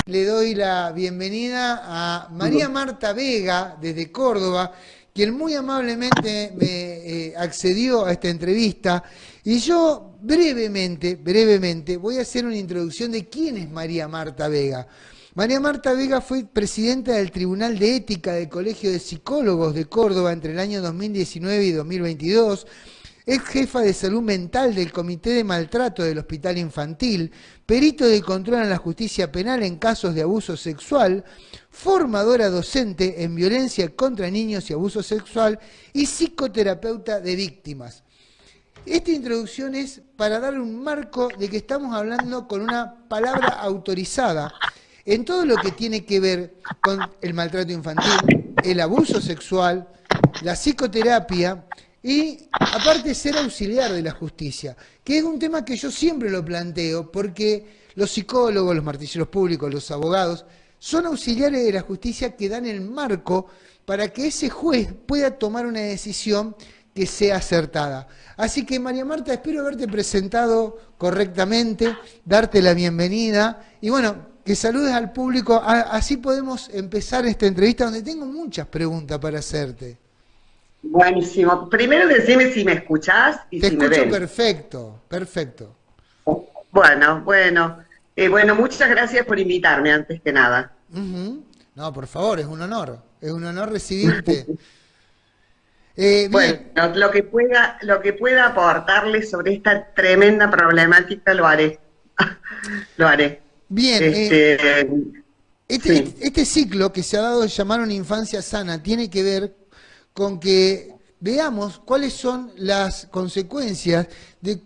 Le doy la bienvenida a María Marta Vega desde Córdoba, quien muy amablemente me accedió a esta entrevista. Y yo brevemente, voy a hacer una introducción de quién es María Marta Vega. María Marta Vega fue presidenta del Tribunal de Ética del Colegio de Psicólogos de Córdoba entre el año 2019 y 2022. Es jefa de salud mental del Comité de Maltrato del Hospital Infantil, perito de control en la justicia penal en casos de abuso sexual, formadora docente en violencia contra niños y abuso sexual y psicoterapeuta de víctimas. Esta introducción es para darle un marco de que estamos hablando con una palabra autorizada en todo lo que tiene que ver con el maltrato infantil, el abuso sexual, la psicoterapia y aparte ser auxiliar de la justicia, que es un tema que yo siempre lo planteo porque los psicólogos, los martilleros públicos, los abogados, son auxiliares de la justicia que dan el marco para que ese juez pueda tomar una decisión que sea acertada. Así que María Marta, espero haberte presentado correctamente, darte la bienvenida y bueno, que saludes al público, así podemos empezar esta entrevista donde tengo muchas preguntas para hacerte. Buenísimo. Primero decime si me escuchás y Te si me escucho ven. perfecto, perfecto. Bueno, muchas gracias por invitarme antes que nada. No, por favor, es un honor recibirte. Bueno, Bien, lo que pueda aportarles sobre esta tremenda problemática lo haré. Lo haré. bien. Sí. Este ciclo que se ha dado de llamar una infancia sana tiene que ver con que veamos cuáles son las consecuencias de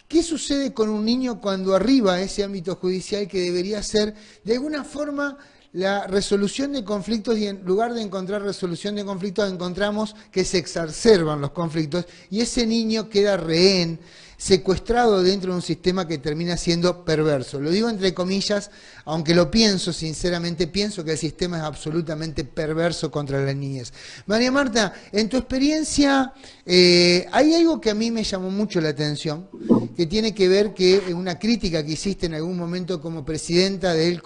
qué sucede con un niño cuando arriba a ese ámbito judicial que debería ser de alguna forma la resolución de conflictos y en lugar de encontrar resolución de conflictos encontramos que se exacerban los conflictos y ese niño queda rehén, secuestrado dentro de un sistema que termina siendo perverso. Lo digo entre comillas, aunque lo pienso sinceramente, pienso que el sistema es absolutamente perverso contra las niñas. María Marta, en tu experiencia, hay algo que a mí me llamó mucho la atención, que tiene que ver que una crítica que hiciste en algún momento como presidenta del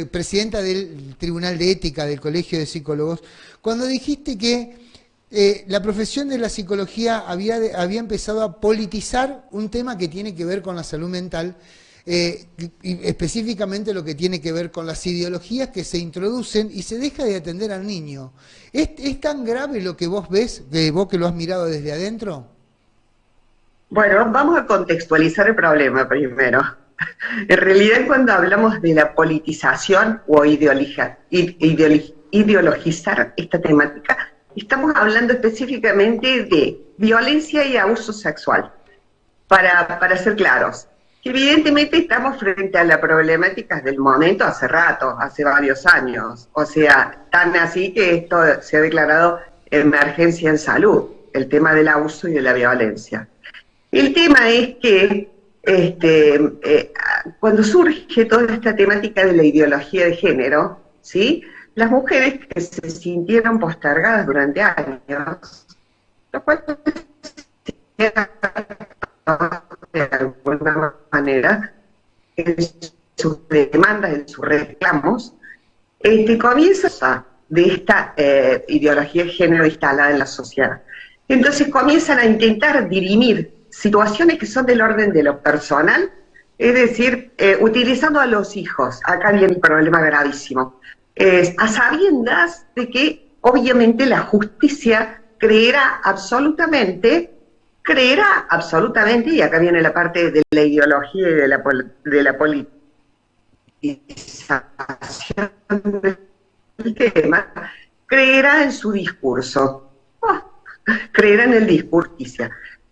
presidenta del Tribunal de Ética del Colegio de Psicólogos, cuando dijiste que la profesión de la psicología había empezado a politizar un tema que tiene que ver con la salud mental, y específicamente lo que tiene que ver con las ideologías que se introducen y se deja de atender al niño. ¿Es tan grave lo que vos ves, vos que lo has mirado desde adentro? Bueno, vamos a contextualizar el problema primero. En realidad, cuando hablamos de la politización o ideologizar esta temática, estamos hablando específicamente de violencia y abuso sexual, para ser claros. Evidentemente estamos frente a las problemáticas del momento hace rato, hace varios años, o sea, tan así que esto se ha declarado emergencia en salud, el tema del abuso y de la violencia. El tema es que cuando surge toda esta temática de la ideología de género, ¿sí?, las mujeres que se sintieron postergadas durante años, lo cual de alguna manera en sus demandas, en sus reclamos, comienza de esta ideología de género instalada en la sociedad. Entonces comienzan a intentar dirimir situaciones que son del orden de lo personal, es decir, utilizando a los hijos. Acá viene el problema gravísimo. A sabiendas de que obviamente la justicia creerá absolutamente, y acá viene la parte de la ideología y de la politización del tema, creerá en su discurso, creerá en el discurso.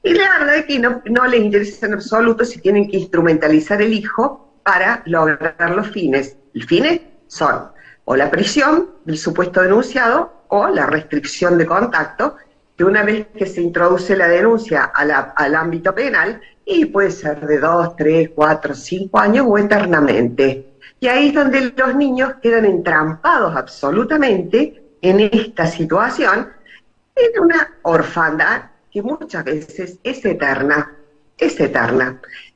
Y la verdad es que no les interesa en absoluto si tienen que instrumentalizar el hijo para lograr los fines. Los fines son o la prisión del supuesto denunciado o la restricción de contacto, que una vez que se introduce la denuncia al ámbito penal, y puede ser de 2, 3, 4, 5 años o eternamente. Y ahí es donde los niños quedan entrampados absolutamente en esta situación, en una orfandad que muchas veces es eterna.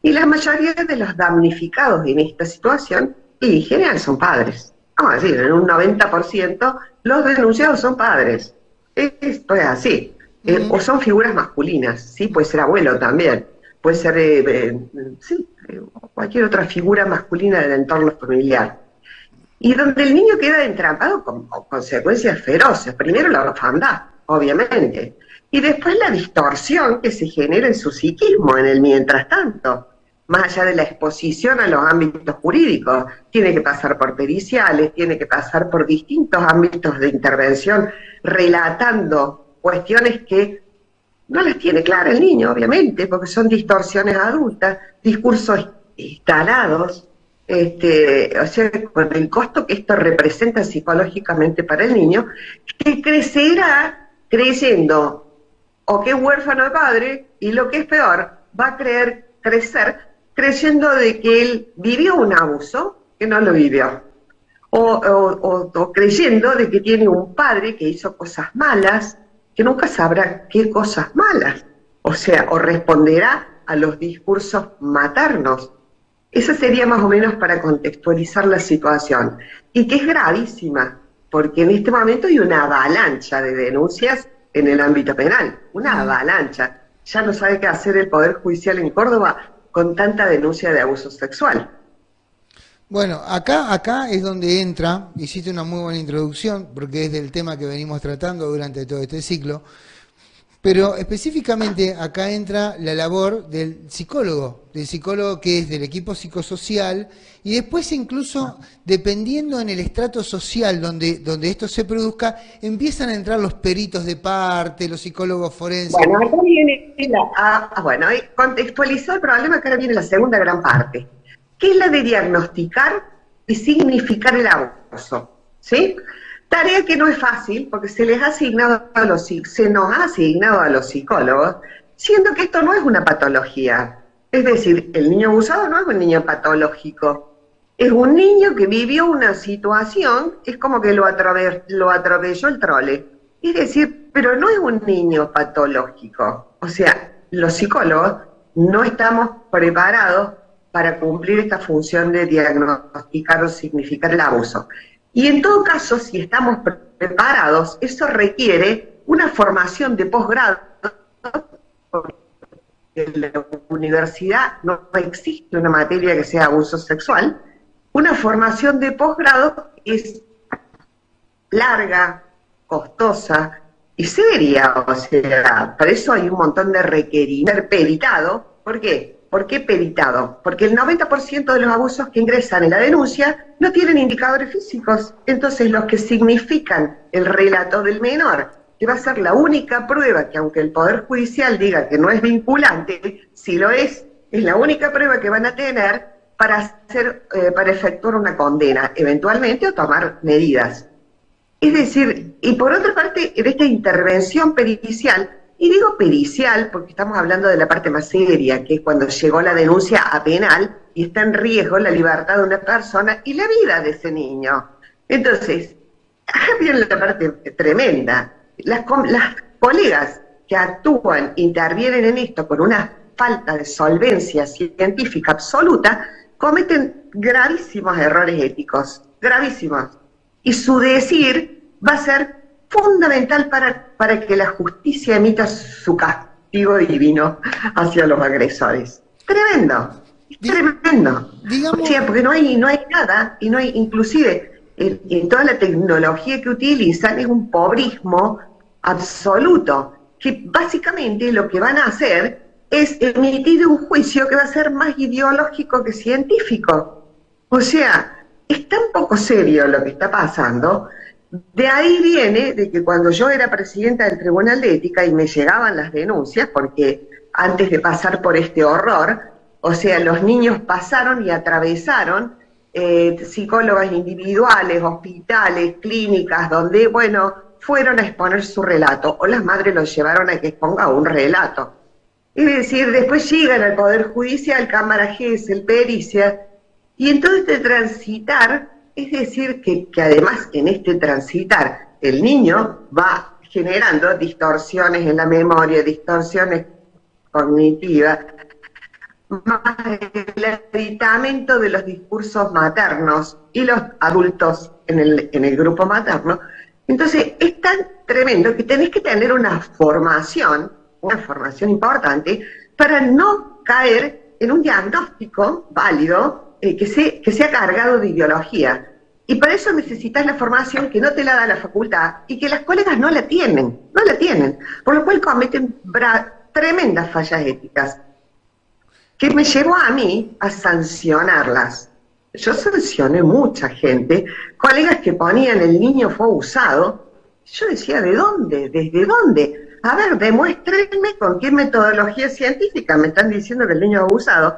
Y la mayoría de los damnificados en esta situación Y en general son padres. Vamos a decir, en un 90% los denunciados son padres. Esto es así. O son figuras masculinas, ¿sí? Puede ser abuelo también. Puede ser, cualquier otra figura masculina del entorno familiar. Y donde el niño queda entrampado con consecuencias feroces. Primero la orfandad, obviamente. Y después la distorsión que se genera en su psiquismo en el mientras tanto. Más allá de la exposición a los ámbitos jurídicos, tiene que pasar por periciales, tiene que pasar por distintos ámbitos de intervención, relatando cuestiones que no las tiene claras el niño, obviamente, porque son distorsiones adultas, discursos instalados, o sea, con el costo que esto representa psicológicamente para el niño, que crecerá creyendo o que es huérfano de padre, y lo que es peor, va a crecer creyendo de que él vivió un abuso que no lo vivió, o creyendo de que tiene un padre que hizo cosas malas, que nunca sabrá qué cosas malas, o sea, o responderá a los discursos maternos. Esa sería más o menos para contextualizar la situación, y que es gravísima, porque en este momento hay una avalancha de denuncias en el ámbito penal, una avalancha. Ya no sabe qué hacer el Poder Judicial en Córdoba con tanta denuncia de abuso sexual. Bueno, acá es donde entra, hiciste una muy buena introducción, porque es del tema que venimos tratando durante todo este ciclo, pero específicamente acá entra la labor del psicólogo que es del equipo psicosocial, y después incluso, dependiendo en el estrato social donde esto se produzca, empiezan a entrar los peritos de parte, los psicólogos forenses. Bueno, acá viene contextualizó el problema, que ahora viene la segunda gran parte, que es la de diagnosticar y significar el abuso, ¿sí? Tarea que no es fácil, porque se nos ha asignado a los psicólogos, siendo que esto no es una patología. Es decir, el niño abusado no es un niño patológico, es un niño que vivió una situación, es como que lo atropelló el trole. Es decir, pero no es un niño patológico. O sea, los psicólogos no estamos preparados para cumplir esta función de diagnosticar o significar el abuso. Y en todo caso, si estamos preparados, eso requiere una formación de posgrado, porque en la universidad no existe una materia que sea abuso sexual. Una formación de posgrado es larga, costosa y seria, o sea, para eso hay un montón de requerimientos. Peritado, ¿por qué? ¿Por qué peritado? Porque el 90% de los abusos que ingresan en la denuncia no tienen indicadores físicos. Entonces, los que significan el relato del menor, que va a ser la única prueba, que aunque el Poder Judicial diga que no es vinculante, si lo es la única prueba que van a tener para efectuar una condena, eventualmente, o tomar medidas. Es decir, y por otra parte, en esta intervención pericial, y digo pericial porque estamos hablando de la parte más seria, que es cuando llegó la denuncia a penal y está en riesgo la libertad de una persona y la vida de ese niño. Entonces, acá viene la parte tremenda. Las colegas que actúan, intervienen en esto con una falta de solvencia científica absoluta, cometen gravísimos errores éticos, gravísimos. Y su decir va a ser fundamental para que la justicia emita su castigo divino hacia los agresores. Tremendo, tremendo. Digamos, o sea, porque no hay nada, y no hay, inclusive, en toda la tecnología que utilizan es un pobrismo absoluto, que básicamente lo que van a hacer es emitir un juicio que va a ser más ideológico que científico. O sea, es tan poco serio lo que está pasando. De ahí viene de que cuando yo era presidenta del Tribunal de Ética y me llegaban las denuncias, porque antes de pasar por este horror, o sea, los niños pasaron y atravesaron psicólogas individuales, hospitales, clínicas, donde, bueno, fueron a exponer su relato, o las madres los llevaron a que exponga un relato. Es decir, después llegan al Poder Judicial, Cámara GES, pericia, y en todo este transitar, es decir, que además en este transitar el niño va generando distorsiones en la memoria, distorsiones cognitivas, más el aditamento de los discursos maternos y los adultos en el grupo materno. Entonces es tan tremendo que tenés que tener una formación importante para no caer en un diagnóstico válido que sea cargado de ideología. Y para eso necesitas la formación que no te la da la facultad y que las colegas no la tienen, por lo cual cometen tremendas fallas éticas, que me llevó a mí a sancionarlas. Yo sancioné mucha gente, colegas que ponían el niño fue abusado. Yo decía, ¿de dónde? ¿Desde dónde? A ver, demuéstrenme con qué metodología científica me están diciendo que el niño es abusado.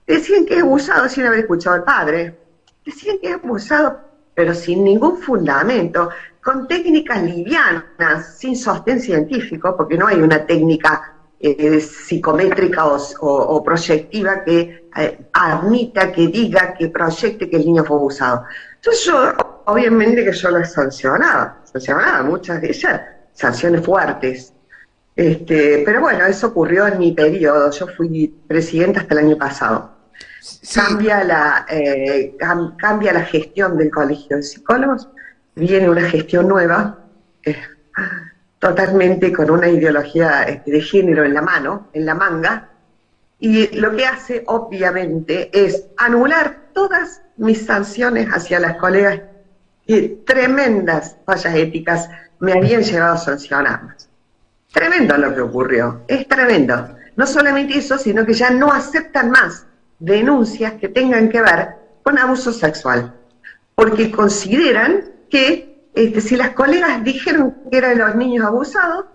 Decían que es abusado sin haber escuchado al padre. Decían que es abusado, pero sin ningún fundamento, con técnicas livianas, sin sostén científico, porque no hay una técnica psicométrica o proyectiva que admita, que diga, que proyecte que el niño fue abusado. Entonces yo, obviamente que yo las sancionaba muchas de ellas, sanciones fuertes. Pero bueno, eso ocurrió en mi periodo, yo fui presidenta hasta el año pasado. Sí. Cambia la gestión del Colegio de Psicólogos, viene una gestión nueva, totalmente con una ideología de género en la manga, y lo que hace, obviamente, es anular todas mis sanciones hacia las colegas que tremendas fallas éticas me habían llevado a sancionarlas. Tremendo lo que ocurrió, es tremendo. No solamente eso, sino que ya no aceptan más denuncias que tengan que ver con abuso sexual, porque consideran que si las colegas dijeron que eran los niños abusados,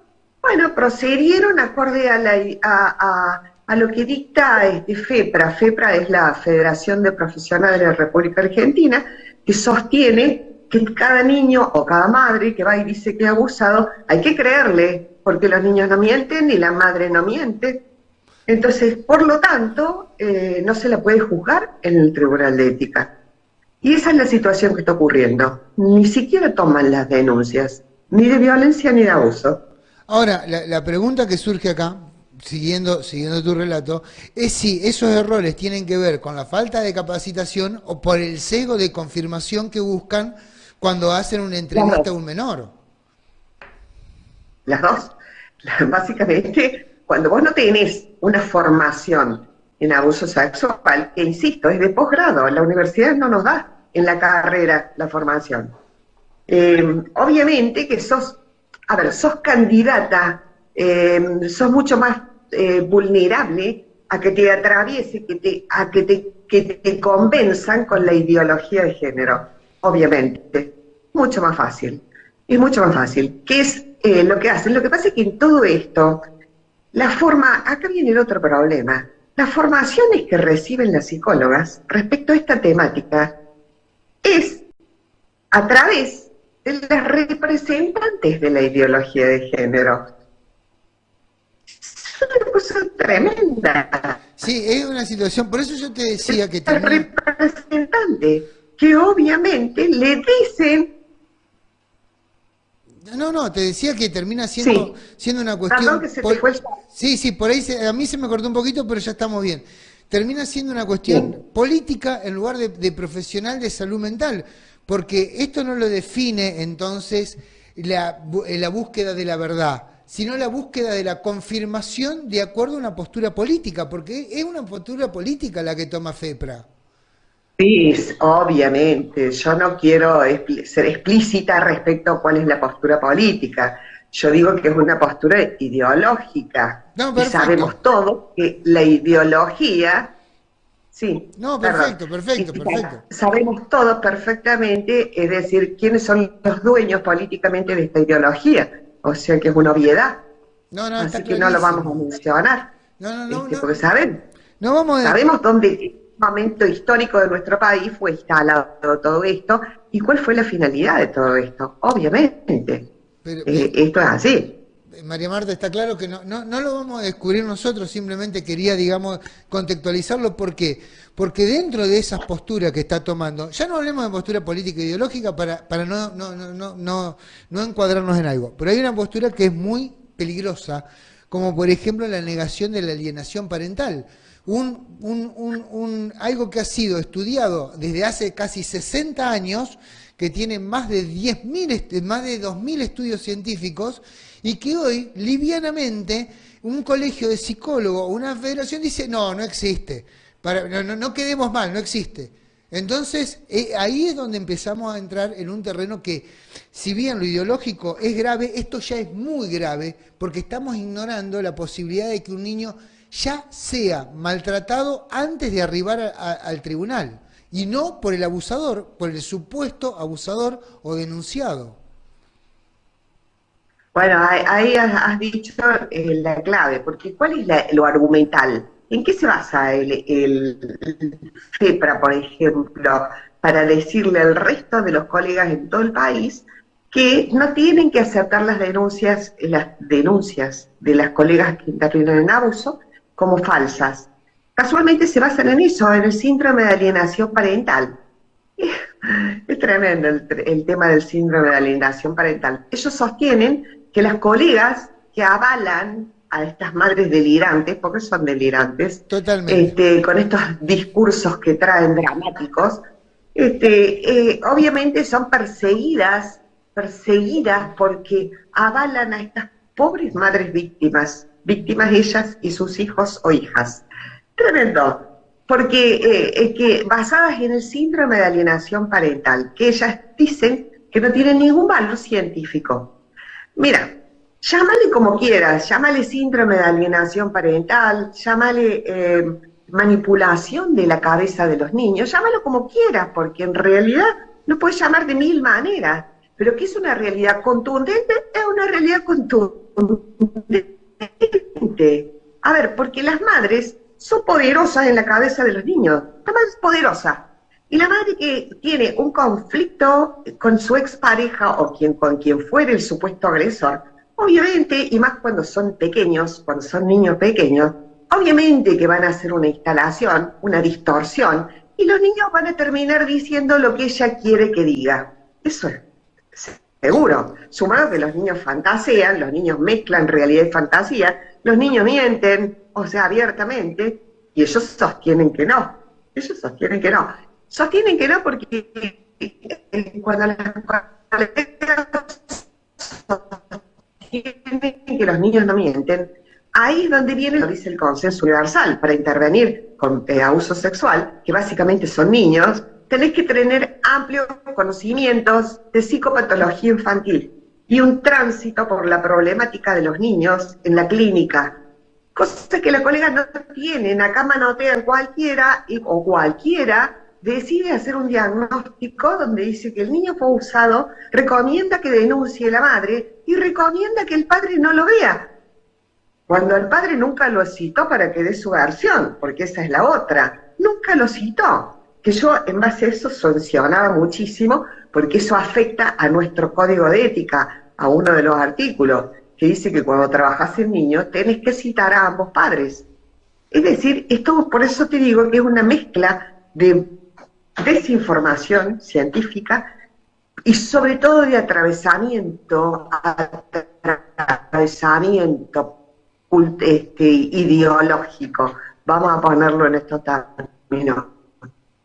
bueno, procedieron acorde a lo que dicta FEPRA. FEPRA es la Federación de Profesionales de la República Argentina, que sostiene que cada niño o cada madre que va y dice que es abusado, hay que creerle, porque los niños no mienten y la madre no miente. Entonces, por lo tanto, no se la puede juzgar en el Tribunal de Ética. Y esa es la situación que está ocurriendo. Ni siquiera toman las denuncias, ni de violencia ni de abuso. Ahora, la pregunta que surge acá, siguiendo tu relato, es si esos errores tienen que ver con la falta de capacitación o por el sesgo de confirmación que buscan cuando hacen una entrevista a un menor. Las dos. Básicamente, cuando vos no tenés una formación en abuso sexual, que insisto, es de posgrado, la universidad no nos da en la carrera la formación. Obviamente que sos candidata, sos mucho más vulnerable a que te atraviese, que te convenzan con la ideología de género, obviamente. Mucho más fácil, es mucho más fácil. ¿Qué es lo que hacen? Lo que pasa es que en todo esto, acá viene el otro problema. Las formaciones que reciben las psicólogas respecto a esta temática es a través de las representantes de la ideología de género. Es una cosa tremenda. Sí, es una situación, por eso yo te decía que el representante que obviamente le dicen. No, te decía que termina siendo una cuestión. Perdón, que se te fue el... Sí, por ahí a mí se me cortó un poquito, pero ya estamos bien. Termina siendo una cuestión política en lugar de profesional de salud mental, porque esto no lo define entonces la búsqueda de la verdad, sino la búsqueda de la confirmación de acuerdo a una postura política, porque es una postura política la que toma FEPRA. Sí, obviamente, yo no quiero ser explícita respecto a cuál es la postura política. Yo digo que es una postura ideológica. No, y sabemos todos que la ideología... Sí, no, perfecto. Sabemos todos perfectamente, es decir, quiénes son los dueños políticamente de esta ideología. O sea que es una obviedad. Así que no lo vamos a mencionar. Porque sabemos dónde... momento histórico de nuestro país fue instalado todo esto, y cuál fue la finalidad de todo esto, obviamente. Esto es así. María Marta, está claro que no lo vamos a descubrir nosotros, simplemente quería, digamos, contextualizarlo. ¿Por qué? Porque dentro de esas posturas que está tomando, ya no hablemos de postura política e ideológica para no encuadrarnos en algo, pero hay una postura que es muy peligrosa, como por ejemplo la negación de la alienación parental. algo que ha sido estudiado desde hace casi 60 años, que tiene más de 10.000, más de 2.000 estudios científicos, y que hoy, livianamente, un colegio de psicólogos, una federación dice, no, no existe, no quedemos mal, no existe. Entonces, ahí es donde empezamos a entrar en un terreno que, si bien lo ideológico es grave, esto ya es muy grave, porque estamos ignorando la posibilidad de que un niño ya sea maltratado antes de arribar al tribunal, y no por el abusador, por el supuesto abusador o denunciado. Bueno, ahí has dicho la clave, porque ¿cuál es lo argumental? ¿En qué se basa el FEPRA, por ejemplo, para decirle al resto de los colegas en todo el país que no tienen que aceptar las denuncias de las colegas que intervienen en abuso como falsas? Casualmente se basan en eso, en el síndrome de alienación parental. Es tremendo el tema del síndrome de alienación parental. Ellos sostienen que las colegas que avalan a estas madres delirantes, porque son delirantes, Totalmente. con estos discursos que traen dramáticos, obviamente son perseguidas porque avalan a estas pobres madres víctimas ellas y sus hijos o hijas. Tremendo. Porque que basadas en el síndrome de alienación parental, que ellas dicen que no tienen ningún valor científico. Mira, llámale como quieras, llámale síndrome de alienación parental, llámale manipulación de la cabeza de los niños, llámalo como quieras, porque en realidad lo puedes llamar de 1000 maneras, pero que es una realidad contundente, es una realidad contundente. A ver, porque las madres son poderosas en la cabeza de los niños, la madre es poderosa. Y la madre que tiene un conflicto con su expareja o con quien fuere el supuesto agresor, obviamente, y más cuando son pequeños, cuando son niños pequeños, obviamente que van a hacer una instalación, una distorsión, y los niños van a terminar diciendo lo que ella quiere que diga. Eso es seguro. Sumado que los niños fantasean, los niños mezclan realidad y fantasía, los niños mienten, o sea, abiertamente, y ellos sostienen que no. Ellos sostienen que no. Sostienen que no porque cuando las sostienen que los niños no mienten, ahí es donde viene, lo dice el consenso universal, para intervenir con abuso sexual, que básicamente son niños, tenés que tener amplios conocimientos de psicopatología infantil y un tránsito por la problemática de los niños en la clínica, cosa que las colegas no tienen. Acá manotean cualquiera o cualquiera decide hacer un diagnóstico donde dice que el niño fue abusado, recomienda que denuncie la madre y recomienda que el padre no lo vea, cuando el padre nunca lo citó para que dé su versión, porque esa es la otra, nunca lo citó. Que yo en base a eso sancionaba muchísimo, porque eso afecta a nuestro código de ética, a uno de los artículos, que dice que cuando trabajas en niños tenés que citar a ambos padres. Es decir, esto, por eso te digo que es una mezcla de desinformación científica y sobre todo de atravesamiento ideológico. Vamos a ponerlo en estos términos,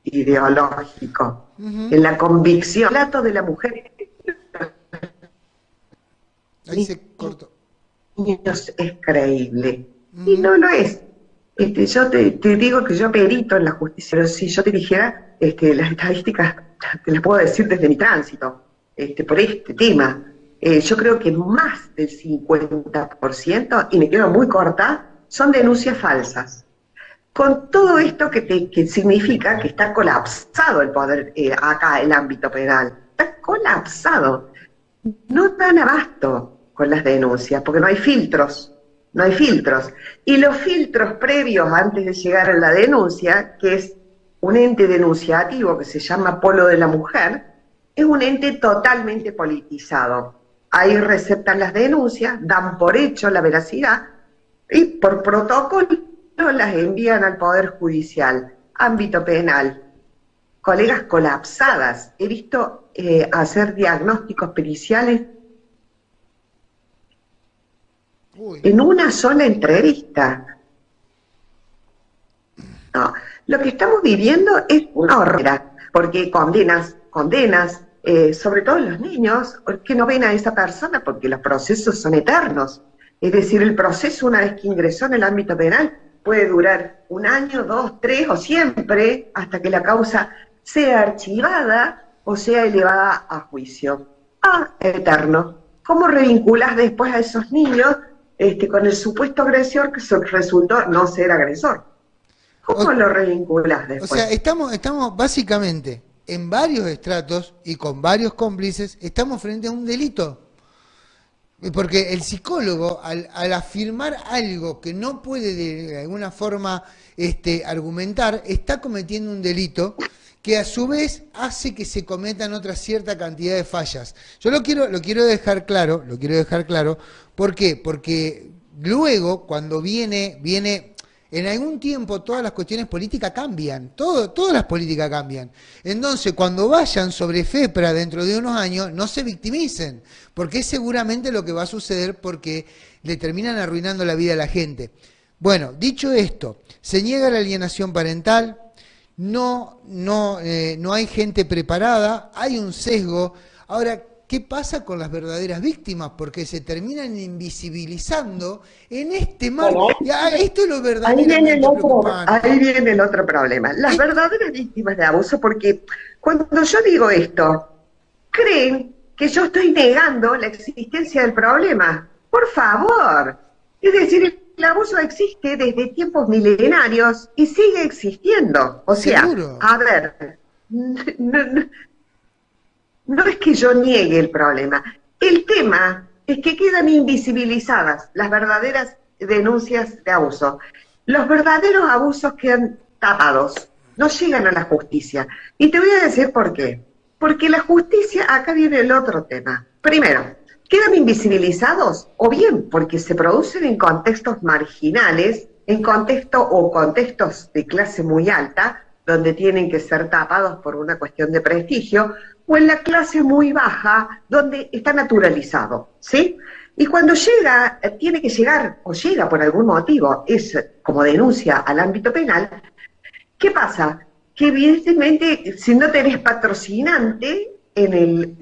ideológico, en la convicción. El relato de la mujer Ahí se cortó. es creíble. Y no lo es. Yo te digo que yo perito en la justicia, pero si yo te dijera las estadísticas, te las puedo decir desde mi tránsito, por este tema. Yo creo que más del 50%, y me quedo muy corta, son denuncias falsas. Con todo esto que significa que está colapsado el poder, acá el ámbito penal, está colapsado. No dan abasto con las denuncias, porque no hay filtros. Y los filtros previos antes de llegar a la denuncia, que es un ente denunciativo que se llama Polo de la Mujer, es un ente totalmente politizado. Ahí receptan las denuncias, dan por hecho la veracidad y por protocolo las envían al Poder Judicial, ámbito penal. Colegas colapsadas. He visto hacer diagnósticos periciales en una sola entrevista. No, lo que estamos viviendo es una horror, porque condenas, sobre todo los niños, que no ven a esa persona porque los procesos son eternos. Es decir, el proceso, una vez que ingresó en el ámbito penal, puede durar 1 año, 2, 3 o siempre, hasta que la causa sea archivada o sea elevada a juicio. Eterno. ¿Cómo revinculas después a esos niños con el supuesto agresor que resultó no ser agresor? ¿Cómo lo revinculas después? O sea, estamos básicamente en varios estratos y con varios cómplices, estamos frente a un delito. Porque el psicólogo, al afirmar algo que no puede de alguna forma argumentar, está cometiendo un delito que a su vez hace que se cometan otra cierta cantidad de fallas. Yo lo quiero dejar claro, ¿por qué? Porque luego, cuando viene, en algún tiempo todas las cuestiones políticas cambian, todas las políticas cambian. Entonces, cuando vayan sobre FEPRA dentro de unos años, no se victimicen, porque es seguramente lo que va a suceder porque le terminan arruinando la vida a la gente. Bueno, dicho esto, se niega la alienación parental, no hay gente preparada, hay un sesgo. Ahora, ¿qué pasa con las verdaderas víctimas? Porque se terminan invisibilizando en este marco. Esto es lo verdaderamente preocupante. Ahí viene el otro problema. Las verdaderas víctimas de abuso, porque cuando yo digo esto, creen que yo estoy negando la existencia del problema. Por favor. Es decir, el abuso existe desde tiempos milenarios y sigue existiendo. O sea, ¿seguro? A ver, no es que yo niegue el problema. El tema es que quedan invisibilizadas las verdaderas denuncias de abuso. Los verdaderos abusos quedan tapados, no llegan a la justicia. Y te voy a decir por qué. Porque la justicia, acá viene el otro tema. Primero, quedan invisibilizados, o bien porque se producen en contextos marginales, en contextos de clase muy alta, donde tienen que ser tapados por una cuestión de prestigio, o en la clase muy baja, donde está naturalizado, ¿sí? Y cuando tiene que llegar, o llega por algún motivo, es como denuncia al ámbito penal, ¿qué pasa? Que evidentemente, si no tenés patrocinante en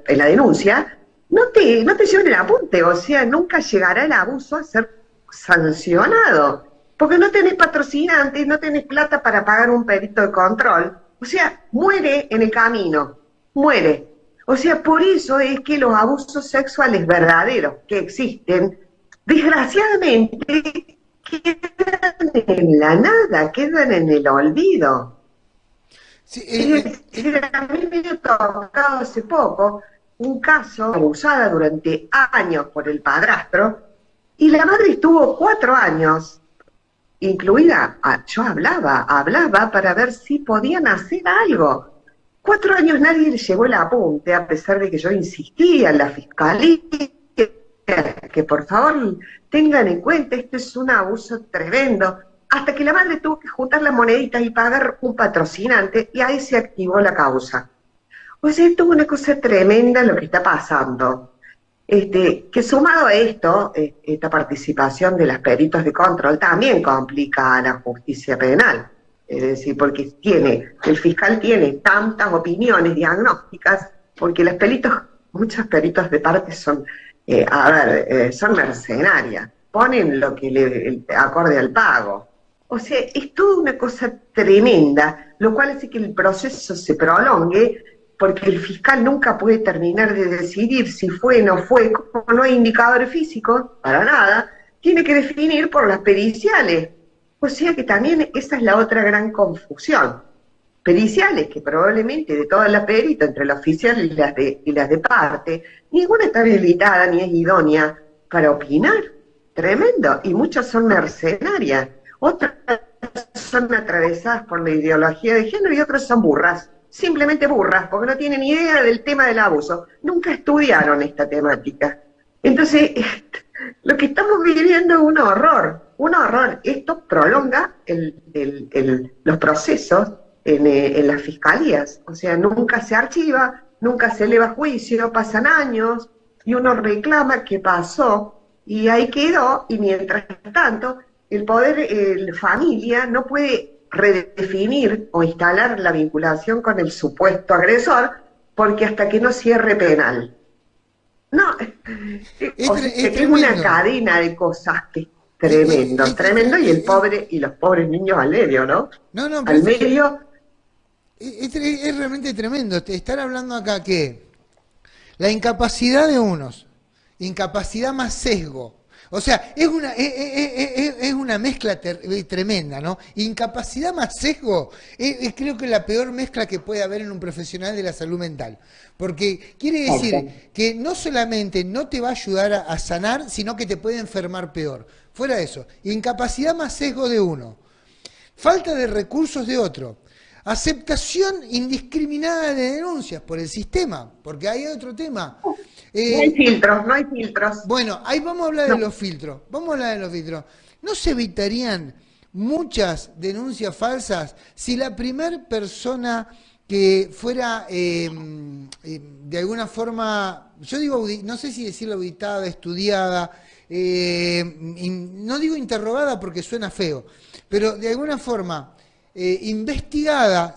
la denuncia, no te llevan el apunte, o sea, nunca llegará el abuso a ser sancionado, porque no tenés patrocinante, no tenés plata para pagar un perito de control, o sea, muere en el camino, muere. O sea, por eso es que los abusos sexuales verdaderos que existen, desgraciadamente, quedan en la nada, quedan en el olvido. Sí, a mí me dio tocado hace poco un caso abusada durante años por el padrastro, y la madre estuvo 4 años, incluida, yo hablaba para ver si podían hacer algo. 4 años nadie le llevó el apunte, a pesar de que yo insistía en la fiscalía, que por favor tengan en cuenta, esto es un abuso tremendo, hasta que la madre tuvo que juntar las moneditas y pagar un patrocinante, y ahí se activó la causa. O sea, esto es una cosa tremenda lo que está pasando. Que sumado a esto, esta participación de los peritos de control también complica a la justicia penal. Es decir, porque el fiscal tiene tantas opiniones diagnósticas, porque muchos peritos de parte son, son mercenarias, ponen lo que le acorde al pago. O sea, es toda una cosa tremenda, lo cual hace que el proceso se prolongue, porque el fiscal nunca puede terminar de decidir si fue o no fue, como no hay indicadores físicos, para nada, tiene que definir por las periciales. O sea que también esa es la otra gran confusión. Periciales que probablemente de todas las peritas, entre la oficial y las de parte, ninguna está habilitada ni es idónea para opinar. Tremendo. Y muchas son mercenarias. Otras son atravesadas por la ideología de género y otras son burras. Simplemente burras, porque no tienen idea del tema del abuso. Nunca estudiaron esta temática. Entonces, lo que estamos viviendo es un horror. Esto prolonga los procesos en las fiscalías. O sea, nunca se archiva, nunca se eleva a juicio, pasan años, y uno reclama qué pasó, y ahí quedó, y mientras tanto, el poder, la familia no puede redefinir o instalar la vinculación con el supuesto agresor, porque hasta que no cierre penal. No, o sea, que es una cadena de cosas que es tremendo, tremendo, y el pobre, y los pobres niños al medio, ¿no? No, Al medio. Es realmente tremendo. Estar hablando acá que la incapacidad de unos, incapacidad más sesgo. O sea, es una mezcla tremenda, ¿no? Incapacidad más sesgo creo que es la peor mezcla que puede haber en un profesional de la salud mental. Porque quiere decir que no solamente no te va a ayudar a sanar, sino que te puede enfermar peor. Fuera de eso, incapacidad más sesgo de uno, falta de recursos de otro, aceptación indiscriminada de denuncias por el sistema, porque hay otro tema. No hay filtros, no hay filtros. Bueno, ahí vamos a hablar de los filtros. Vamos a hablar de los filtros. ¿No se evitarían muchas denuncias falsas si la primer persona que fuera de alguna forma, yo digo, no sé si decirlo auditada, estudiada, no digo interrogada porque suena feo, pero de alguna forma investigada,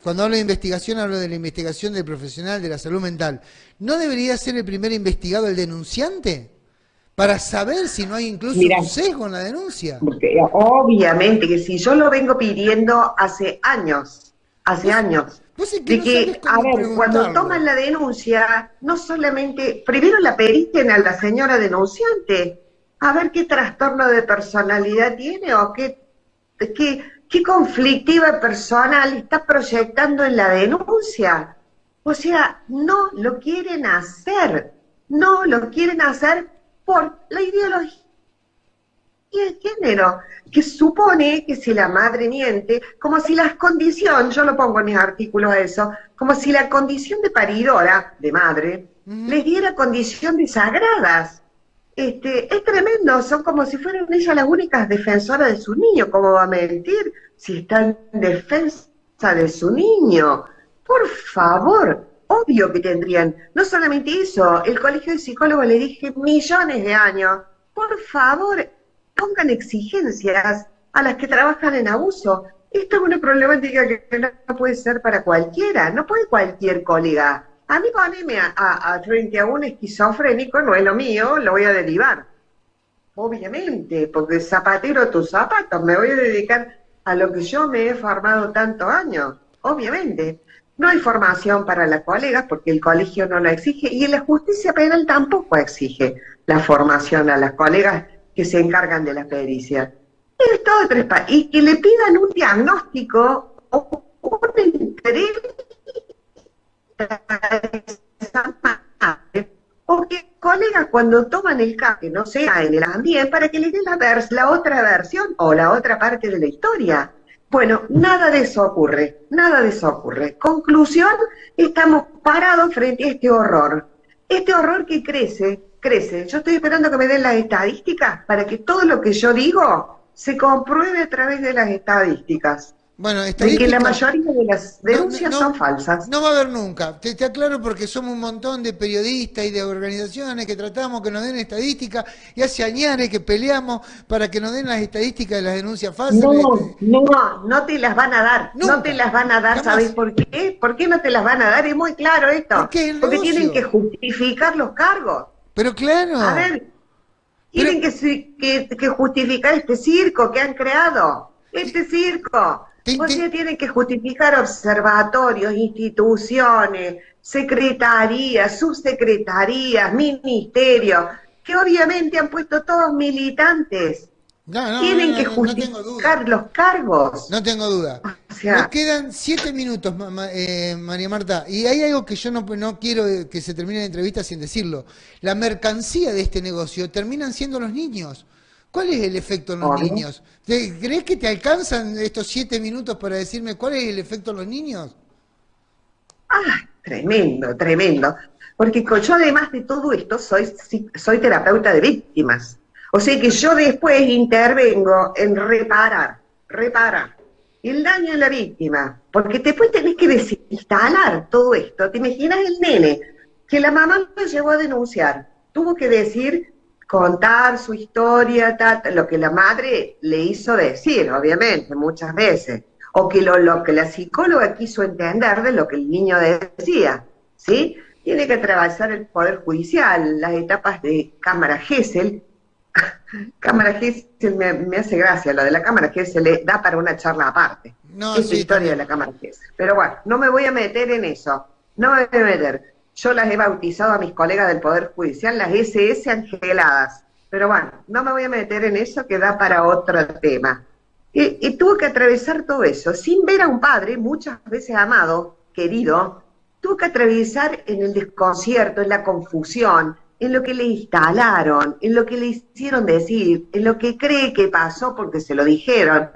cuando hablo de investigación hablo de la investigación del profesional de la salud mental, ¿no debería ser el primer investigado el denunciante? Para saber si no hay incluso un sesgo en la denuncia. Porque obviamente que si yo lo vengo pidiendo hace años, de que, a ver, cuando toman la denuncia, no solamente, primero la periten a la señora denunciante, a ver qué trastorno de personalidad tiene o qué conflictiva personal está proyectando en la denuncia. O sea, no lo quieren hacer por la ideología de género, que supone que si la madre miente, como si las condiciones, yo lo pongo en mis artículos eso, como si la condición de paridora, de madre, les diera condición de sagradas. Es tremendo, son como si fueran ellas las únicas defensoras de su niño. ¿Cómo va a mentir si está en defensa de su niño? Por favor, obvio que tendrían, no solamente eso, el colegio de psicólogos le dije millones de años, por favor, pongan exigencias a las que trabajan en abuso. Esto es una problemática que no puede ser para cualquiera, no puede cualquier colega. A mí ponerme frente a un esquizofrénico no es lo mío, lo voy a derivar. Obviamente, porque zapatero tus zapatos, me voy a dedicar a lo que yo me he formado tantos años, obviamente. No hay formación para las colegas porque el colegio no la exige y la justicia penal tampoco exige la formación a las colegas que se encargan de la pericia. Es todo y que le pidan un diagnóstico o un interés o que colegas cuando toman el caso, que no sea en el ambiente, para que le den la otra versión o la otra parte de la historia. Bueno, nada de eso ocurre. Conclusión, estamos parados frente a este horror que crece. Yo estoy esperando que me den las estadísticas para que todo lo que yo digo se compruebe a través de las estadísticas. Bueno, de que la mayoría de las denuncias son falsas. No va a haber nunca. Te aclaro porque somos un montón de periodistas y de organizaciones que tratamos que nos den estadísticas y hace años que peleamos para que nos den las estadísticas de las denuncias falsas. No te las van a dar. Nunca. No te las van a dar. Jamás. ¿Sabes por qué? ¿Por qué no te las van a dar? Es muy claro esto. Porque tienen que justificar los cargos. Pero claro. A ver, tienen que justificar este circo que han creado. Este circo. O sea, tienen que justificar observatorios, instituciones, secretarías, subsecretarías, ministerios, que obviamente han puesto todos militantes. Tienen que justificar los cargos. No tengo duda. O sea, nos quedan 7 minutos, María Marta, y hay algo que yo no quiero que se termine la entrevista sin decirlo. La mercancía de este negocio terminan siendo los niños. ¿Cuál es el efecto en los niños? ¿Crees que te alcanzan estos 7 minutos para decirme cuál es el efecto en los niños? Tremendo. Porque yo además de todo esto soy terapeuta de víctimas. O sea que yo después intervengo en reparar el daño en la víctima. Porque después tenés que desinstalar todo esto. ¿Te imaginas el nene que la mamá lo llevó a denunciar? Tuvo que decir contar su historia, lo que la madre le hizo decir, obviamente, muchas veces, o que lo que la psicóloga quiso entender de lo que el niño decía, ¿sí? Tiene que atravesar el Poder Judicial, las etapas de Cámara Gesell. Cámara Gesell me hace gracia, lo de la Cámara Gesell le da para una charla aparte. No, Es la sí, historia también. de la Cámara Gesell. Pero bueno, no me voy a meter en eso, no me voy a meter. Yo las he bautizado a mis colegas del Poder Judicial las SS angeladas. Pero bueno, no me voy a meter en eso, que da para otro tema. Y tuvo que atravesar todo eso, sin ver a un padre, muchas veces amado, querido, tuvo que atravesar en el desconcierto, en la confusión, en lo que le instalaron, en lo que le hicieron decir, en lo que cree que pasó porque se lo dijeron.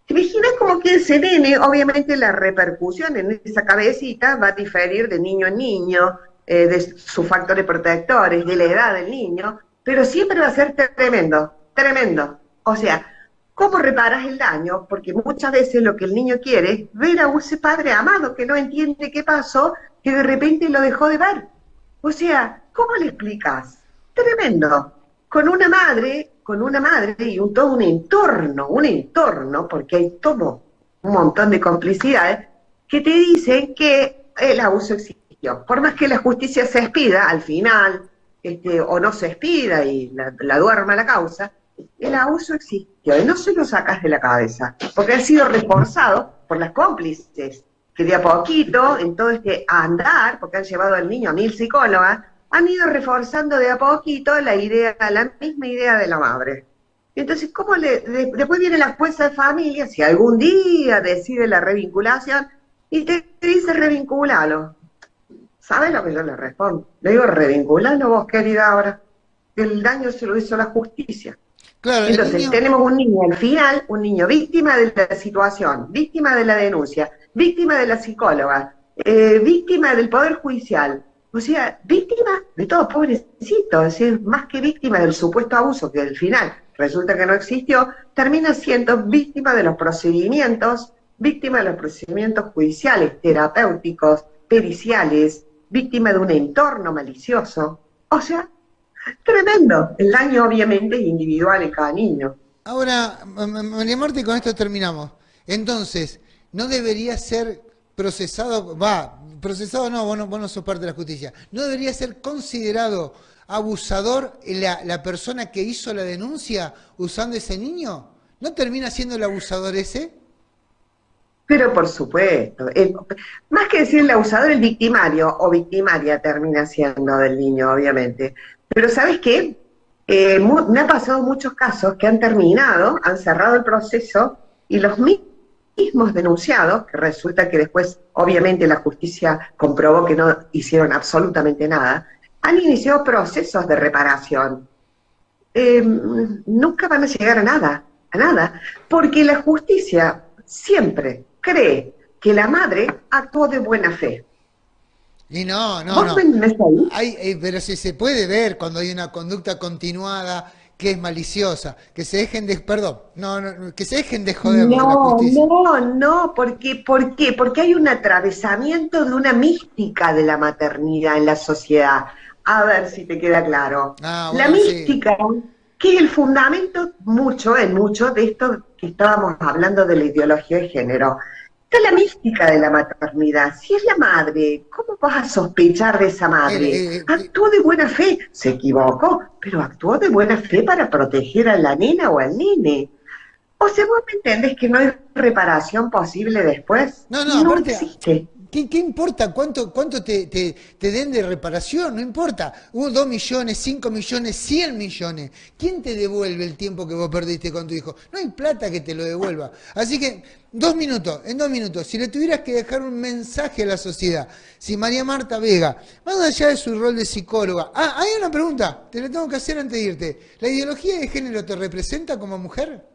¿Te imaginas como que ese nene, obviamente la repercusión en esa cabecita va a diferir de niño en niño, de sus factores protectores, de la edad del niño, pero siempre va a ser tremendo, tremendo. O sea, ¿cómo reparas el daño? Porque muchas veces lo que el niño quiere es ver a ese padre amado que no entiende qué pasó, que de repente lo dejó de ver. O sea, ¿cómo le explicas? Tremendo. Con una madre y todo un entorno, porque hay todo un montón de complicidades, que te dicen que el abuso existió. Por más que la justicia se expida al final, o no se expida y la duerma la causa, el abuso existió y no se lo sacas de la cabeza, porque ha sido reforzado por las cómplices, que de a poquito, en todo este andar, porque han llevado al niño a 1000 psicólogas, han ido reforzando de a poquito la misma idea de la madre. Entonces, después viene la jueza de familia, si algún día decide la revinculación, y te dice revinculalo. ¿Sabes lo que yo le respondo? Le digo, revinculalo vos, querida, ahora. El daño se lo hizo la justicia. Claro, Entonces, tenemos un niño al final, un niño víctima de la situación, víctima de la denuncia, víctima de la psicóloga, víctima del Poder Judicial. O sea, víctima de todo, pobrecito, es decir, más que víctima del supuesto abuso, que al final resulta que no existió, termina siendo víctima de los procedimientos judiciales, terapéuticos, periciales, víctima de un entorno malicioso. O sea, tremendo. El daño obviamente es individual en cada niño. Ahora, María Marta, y con esto terminamos. Entonces, ¿no debería ser procesado, procesado no, vos no sos parte de la justicia, ¿no debería ser considerado abusador la persona que hizo la denuncia usando ese niño? ¿No termina siendo el abusador ese? Pero por supuesto, más que decir el abusador, el victimario o victimaria termina siendo del niño, obviamente. Pero ¿sabes qué? Me ha pasado muchos casos que han terminado, han cerrado el proceso y los mismos denunciados, que resulta que después, obviamente, la justicia comprobó que no hicieron absolutamente nada, han iniciado procesos de reparación. Nunca van a llegar a nada, porque la justicia siempre cree que la madre actuó de buena fe. Y no. Pero si se puede ver cuando hay una conducta continuada que es maliciosa, que se dejen de, perdón, que se dejen de joder con la justicia. No, ¿por qué? Porque hay un atravesamiento de una mística de la maternidad en la sociedad. A ver si te queda claro. Bueno, la mística, sí, que es el fundamento en mucho de esto que estábamos hablando de la ideología de género. Está la mística de la maternidad. Si es la madre, ¿cómo vas a sospechar de esa madre? Actuó de buena fe, se equivocó, pero actuó de buena fe para proteger a la nena o al nene. O sea, ¿vos me entendés que no hay reparación posible después? No, aparte, existe. ¿Qué importa cuánto te den de reparación? No importa. Hubo 2 millones, 5 millones, 100 millones. ¿Quién te devuelve el tiempo que vos perdiste con tu hijo? No hay plata que te lo devuelva. Así que, en 2 minutos, si le tuvieras que dejar un mensaje a la sociedad, si María Marta Vega, más allá de su rol de psicóloga, hay una pregunta, te la tengo que hacer antes de irte. ¿La ideología de género te representa como mujer?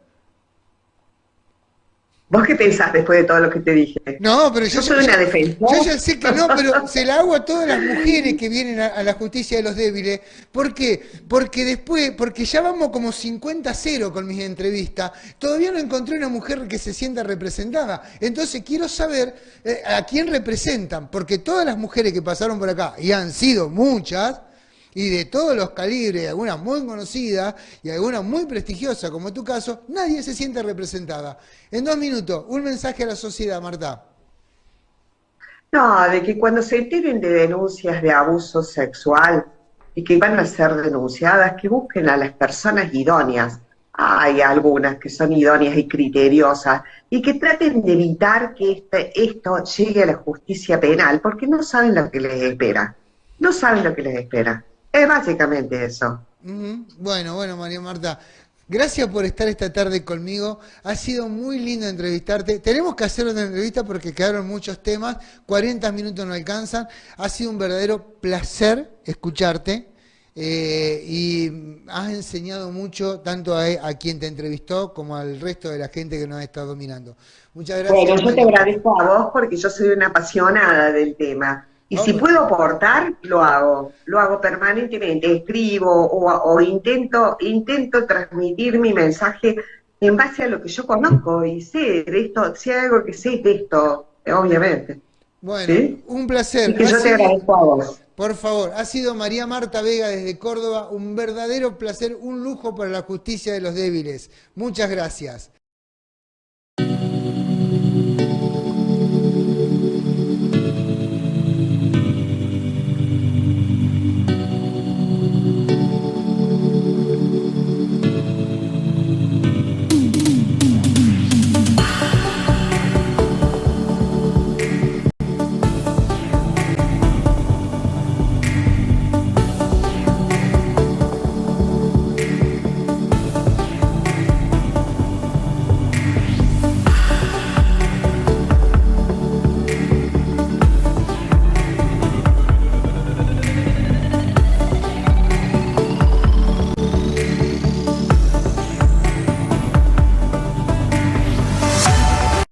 ¿Vos qué pensás después de todo lo que te dije? No, pero yo soy una defensora. Yo ya sé que no, pero se la hago a todas las mujeres que vienen a la justicia de los débiles. ¿Por qué? Porque ya vamos como 50-0 con mis entrevistas. Todavía no encontré una mujer que se sienta representada. Entonces quiero saber a quién representan, porque todas las mujeres que pasaron por acá, y han sido muchas, y de todos los calibres, algunas muy conocidas y algunas muy prestigiosas, como en tu caso, nadie se siente representada. En 2 minutos, un mensaje a la sociedad, Marta. No, de que cuando se enteren de denuncias de abuso sexual y que van a ser denunciadas, que busquen a las personas idóneas. Hay algunas que son idóneas y criteriosas, y que traten de evitar que esto llegue a la justicia penal, porque no saben lo que les espera. No saben lo que les espera. Es básicamente eso. Bueno, María Marta, gracias por estar esta tarde conmigo. Ha sido muy lindo entrevistarte. Tenemos que hacer otra entrevista porque quedaron muchos temas. 40 minutos no alcanzan. Ha sido un verdadero placer escucharte. Y has enseñado mucho tanto a quien te entrevistó como al resto de la gente que nos ha estado mirando. Muchas Bueno, gracias, yo te María Marta. agradezco a vos porque yo soy una apasionada del tema. Y si Oh, puedo aportar, lo hago permanentemente, escribo o intento transmitir mi mensaje en base a lo que yo conozco y sé de esto, si hay algo que sé es de esto, obviamente, bueno, ¿sí? un Así placer. que yo te agradezco a vos. Por favor, ha sido María Marta Vega desde Córdoba, un verdadero placer, un lujo para la justicia de los débiles. Muchas gracias.